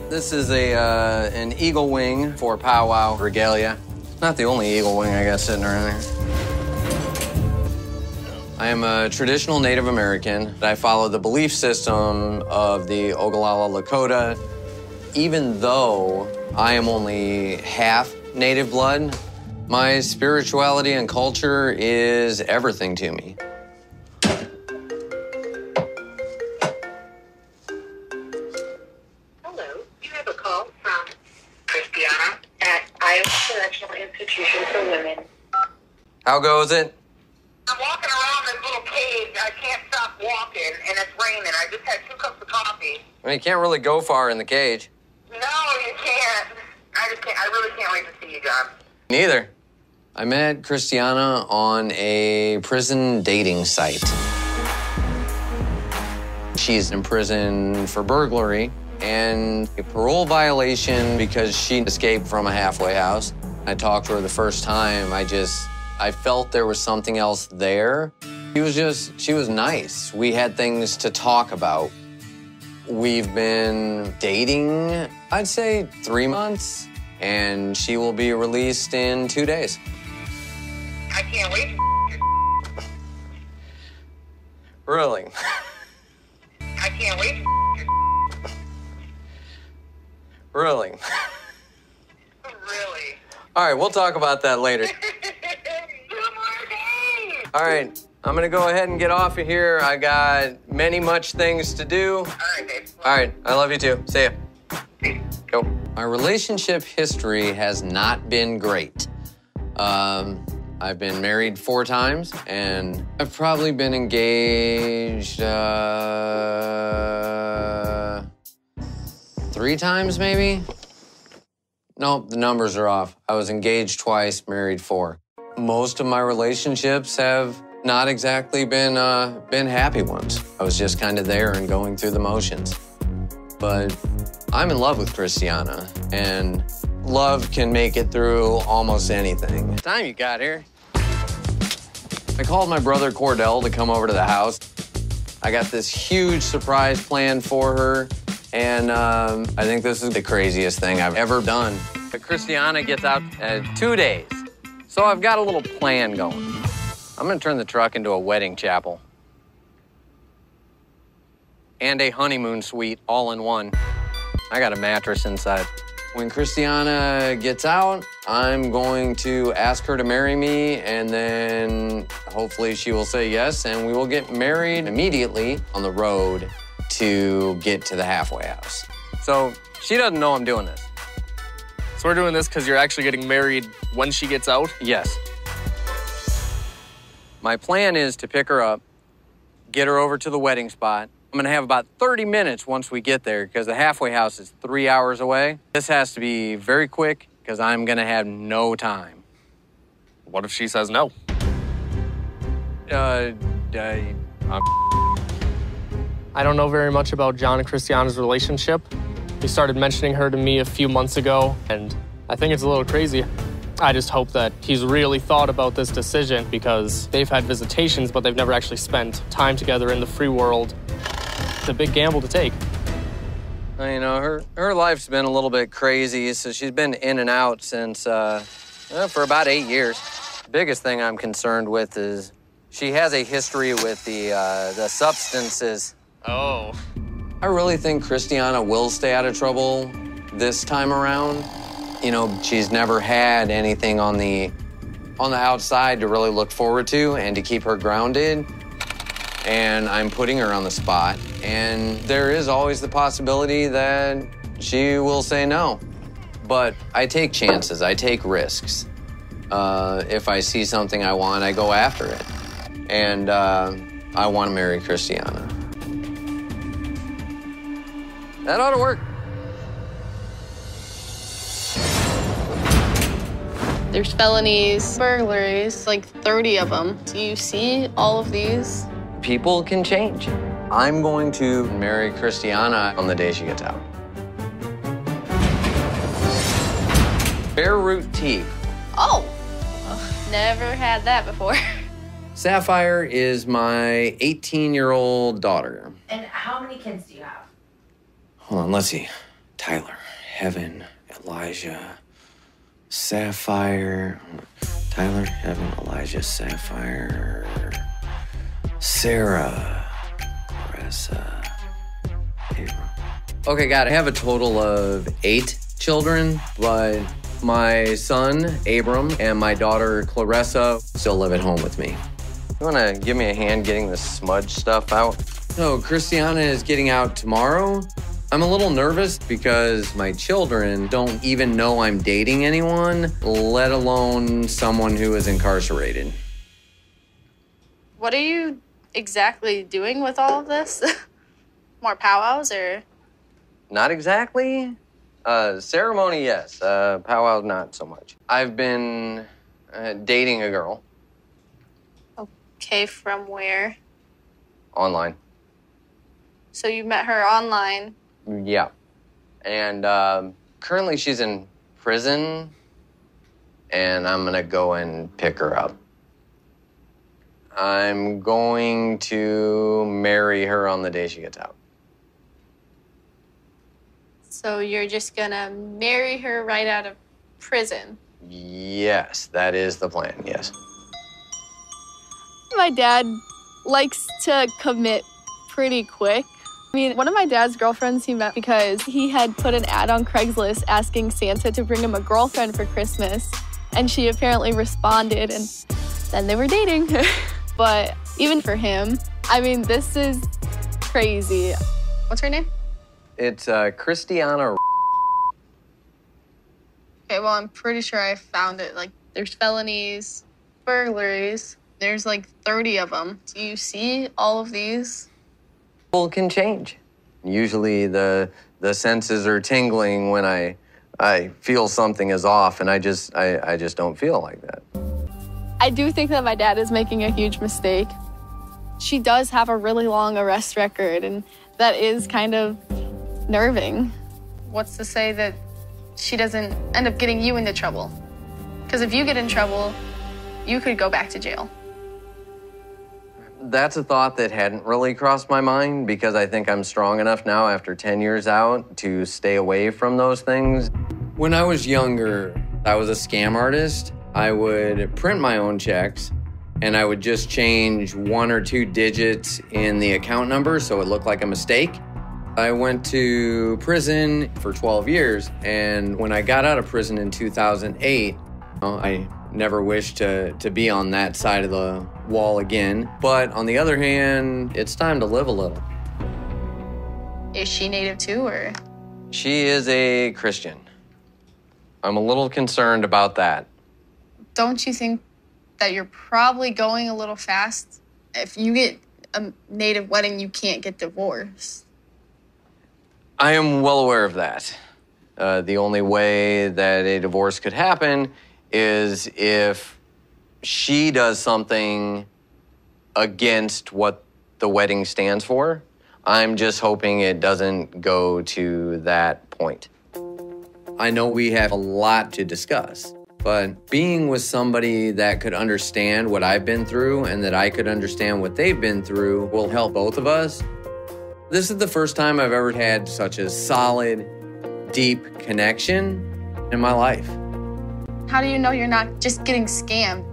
This is an eagle wing for powwow regalia. Not the only eagle wing I got sitting around here. I am a traditional Native American. I follow the belief system of the Oglala Lakota. Even though I am only half Native blood, my spirituality and culture is everything to me. Hello, you have a call from Kristianna at Iowa Correctional Institution for Women. How goes it? I'm walking around this little cage. I can't stop walking, and it's raining. I just had 2 cups of coffee. I mean, you can't really go far in the cage. No, you can't. I just can't. I really can't wait to see you, John. Neither. I met Kristianna on a prison dating site. She's in prison for burglary and a parole violation because she escaped from a halfway house. I talked to her the first time. I felt there was something else there. She was nice. We had things to talk about. We've been dating, I'd say 3 months, and she will be released in 2 days. I can't wait. Really? I can't wait. Really? Really? All right, we'll talk about that later. 2 more days. All right, I'm gonna go ahead and get off of here. I got much things to do. All right, babe. All right, I love you too. See ya. Go. My relationship history has not been great. I've been married 4 times, and I've probably been engaged 3 times, maybe? Nope, the numbers are off. I was engaged twice, married 4. Most of my relationships have not exactly been happy ones. I was just kind of there and going through the motions. But I'm in love with Kristianna, and love can make it through almost anything. What time you got here? I called my brother Cordell to come over to the house. I got this huge surprise planned for her, and I think this is the craziest thing I've ever done. But Kristianna gets out in 2 days, so I've got a little plan going. I'm gonna turn the truck into a wedding chapel. And a honeymoon suite all in one. I got a mattress inside. When Kristianna gets out, I'm going to ask her to marry me, and then hopefully she will say yes, and we will get married immediately on the road to get to the halfway house. So she doesn't know I'm doing this. So we're doing this because you're actually getting married when she gets out? Yes. My plan is to pick her up, get her over to the wedding spot. I'm gonna have about 30 minutes once we get there because the halfway house is 3 hours away. This has to be very quick because I'm gonna have no time. What if she says no? I don't know very much about John and Kristianna's relationship. He started mentioning her to me a few months ago, and I think it's a little crazy. I just hope that he's really thought about this decision because they've had visitations, but they've never actually spent time together in the free world. It's a big gamble to take. You know, her life's been a little bit crazy, so she's been in and out since, for about 8 years. The biggest thing I'm concerned with is she has a history with the substances. Oh. I really think Kristianna will stay out of trouble this time around. You know, she's never had anything on the outside to really look forward to and to keep her grounded. And I'm putting her on the spot. And there is always the possibility that she will say no. But I take chances, I take risks. If I see something I want, I go after it. And I want to marry Kristianna. That ought to work. There's felonies, burglaries, like 30 of them. Do you see all of these? People can change. I'm going to marry Kristianna on the day she gets out. Bare root tea. Oh, never had that before. Sapphire is my 18-year-old daughter. And how many kids do you have? Hold on, let's see. Tyler, Heaven, Elijah, Sapphire. Tyler, Heaven, Elijah, Sapphire, Sarah, Marissa, Abram. Okay, got it. I have a total of 8 children, but my son, Abram, and my daughter, Clarissa, still live at home with me. You wanna give me a hand getting the smudge stuff out? So, Kristianna is getting out tomorrow. I'm a little nervous because my children don't even know I'm dating anyone, let alone someone who is incarcerated. What are you exactly doing with all of this? More powwows or? Not exactly. Ceremony, yes. Powwow, not so much. I've been dating a girl. Okay, from where? Online. So you met her online? Yeah. And currently she's in prison, and I'm gonna go and pick her up. I'm going to marry her on the day she gets out. So you're just gonna marry her right out of prison? Yes, that is the plan, yes. My dad likes to commit pretty quick. I mean, one of my dad's girlfriends he met because he had put an ad on Craigslist asking Santa to bring him a girlfriend for Christmas. And she apparently responded, and then they were dating. But even for him, I mean, this is crazy. What's her name? It's Kristianna. Okay, well, I'm pretty sure I found it. Like, there's felonies, burglaries. There's like 30 of them. Do you see all of these? People can change. Usually the senses are tingling when I feel something is off, and I just don't feel like that. I do think that my dad is making a huge mistake. She does have a really long arrest record, and that is kind of nerving. What's to say that she doesn't end up getting you into trouble? Because if you get in trouble, you could go back to jail. That's a thought that hadn't really crossed my mind because I think I'm strong enough now after 10 years out to stay away from those things. When I was younger, I was a scam artist. I would print my own checks and I would just change 1 or 2 digits in the account number so it looked like a mistake. I went to prison for 12 years, and when I got out of prison in 2008, I never wished to be on that side of the wall again. But on the other hand, it's time to live a little. Is she Native too, or? She is a Christian. I'm a little concerned about that. Don't you think that you're probably going a little fast? If you get a Native wedding, you can't get divorced. I am well aware of that. The only way that a divorce could happen is if she does something against what the wedding stands for. I'm just hoping it doesn't go to that point. I know we have a lot to discuss, but being with somebody that could understand what I've been through and that I could understand what they've been through will help both of us. This is the first time I've ever had such a solid, deep connection in my life. How do you know you're not just getting scammed?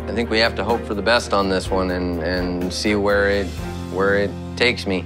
I think we have to hope for the best on this one and see where it takes me.